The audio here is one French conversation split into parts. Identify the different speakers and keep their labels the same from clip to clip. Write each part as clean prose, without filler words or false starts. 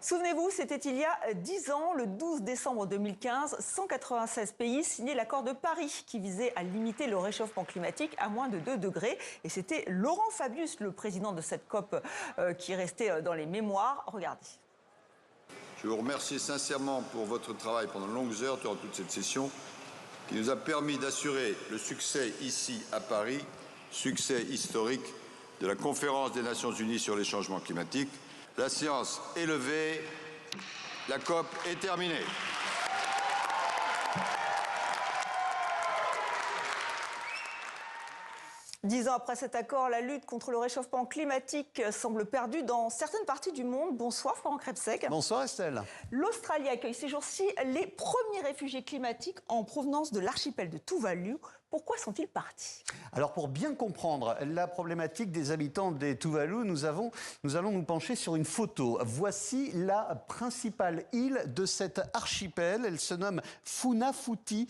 Speaker 1: Souvenez-vous, c'était il y a 10 ans, le 12 décembre 2015, 196 pays signaient l'accord de Paris qui visait à limiter le réchauffement climatique à moins de 2 degrés. Et c'était Laurent Fabius, le président de cette COP, qui est resté dans les mémoires. Regardez.
Speaker 2: Je vous remercie sincèrement pour votre travail pendant de longues heures durant toute cette session qui nous a permis d'assurer le succès ici à Paris, succès historique de la conférence des Nations Unies sur les changements climatiques. La séance est levée, la COP est terminée.
Speaker 1: Dix ans après cet accord, la lutte contre le réchauffement climatique semble perdue dans certaines parties du monde. Bonsoir Florent Krebsek.
Speaker 3: Bonsoir Estelle.
Speaker 1: L'Australie accueille ces jours-ci les premiers réfugiés climatiques en provenance de l'archipel de Tuvalu. Pourquoi sont-ils partis?
Speaker 3: Alors pour bien comprendre la problématique des habitants des Tuvalu, nous allons nous pencher sur une photo. Voici la principale île de cet archipel. Elle se nomme Funafuti.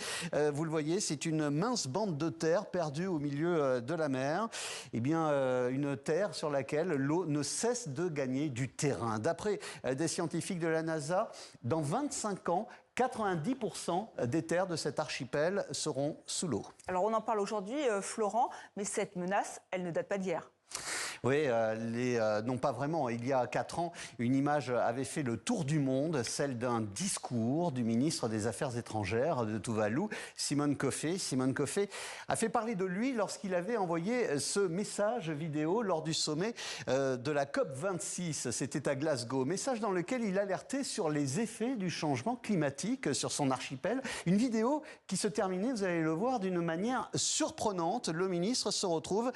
Speaker 3: Vous le voyez, c'est une mince bande de terre perdue au milieu de la mer. Eh bien, une terre sur laquelle l'eau ne cesse de gagner du terrain. D'après des scientifiques de la NASA, dans 25 ans, 90% des terres de cet archipel seront sous l'eau.
Speaker 1: Alors on en parle aujourd'hui, Florent, mais cette menace, elle ne date pas d'hier.
Speaker 3: Oui, non pas vraiment. Il y a 4 ans, une image avait fait le tour du monde, celle d'un discours du ministre des Affaires étrangères de Tuvalu, Simon Kofe. Simon Kofe a fait parler de lui lorsqu'il avait envoyé ce message vidéo lors du sommet de la COP26. C'était à Glasgow. Message dans lequel il alertait sur les effets du changement climatique sur son archipel. Une vidéo qui se terminait, vous allez le voir, d'une manière surprenante. Le ministre se retrouve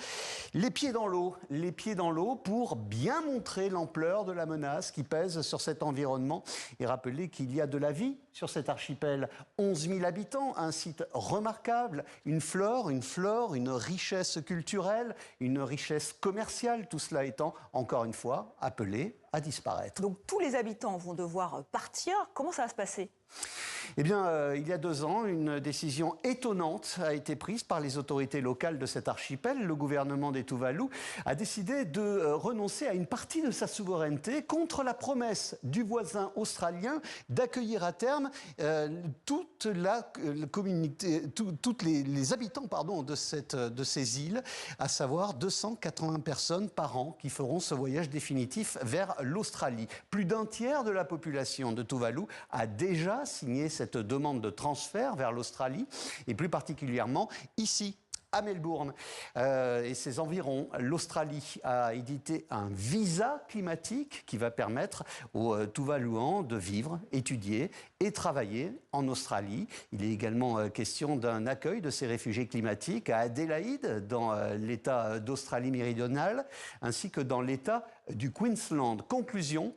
Speaker 3: les pieds dans l'eau. Les pieds dans l'eau pour bien montrer l'ampleur de la menace qui pèse sur cet environnement et rappeler qu'il y a de la vie sur cet archipel. 11 000 habitants, un site remarquable, une flore, une richesse culturelle, une richesse commerciale, tout cela étant, encore une fois, appelé à disparaître.
Speaker 1: Donc tous les habitants vont devoir partir. Comment ça va se passer ?
Speaker 3: Eh bien, il y a 2 ans, une décision étonnante a été prise par les autorités locales de cet archipel. Le gouvernement des Tuvalu a décidé de renoncer à une partie de sa souveraineté contre la promesse du voisin australien d'accueillir à terme toute la communauté, tous les habitants de ces îles, à savoir 280 personnes par an qui feront ce voyage définitif vers l'Australie. Plus d'un tiers de la population de Tuvalu a déjà signé cette demande de transfert vers l'Australie et plus particulièrement ici à Melbourne et ses environs. L'Australie a édité un visa climatique qui va permettre aux Tuvaluans de vivre, étudier et travailler en Australie. Il est également question d'un accueil de ces réfugiés climatiques à Adélaïde, dans l'État d'Australie méridionale, ainsi que dans l'État du Queensland. Conclusion,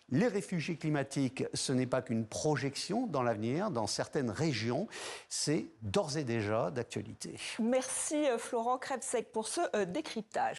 Speaker 3: les réfugiés climatiques, ce n'est pas qu'une projection dans l'avenir, dans certaines régions, c'est d'ores et déjà d'actualité.
Speaker 1: Merci Florent Krebsek pour ce décryptage.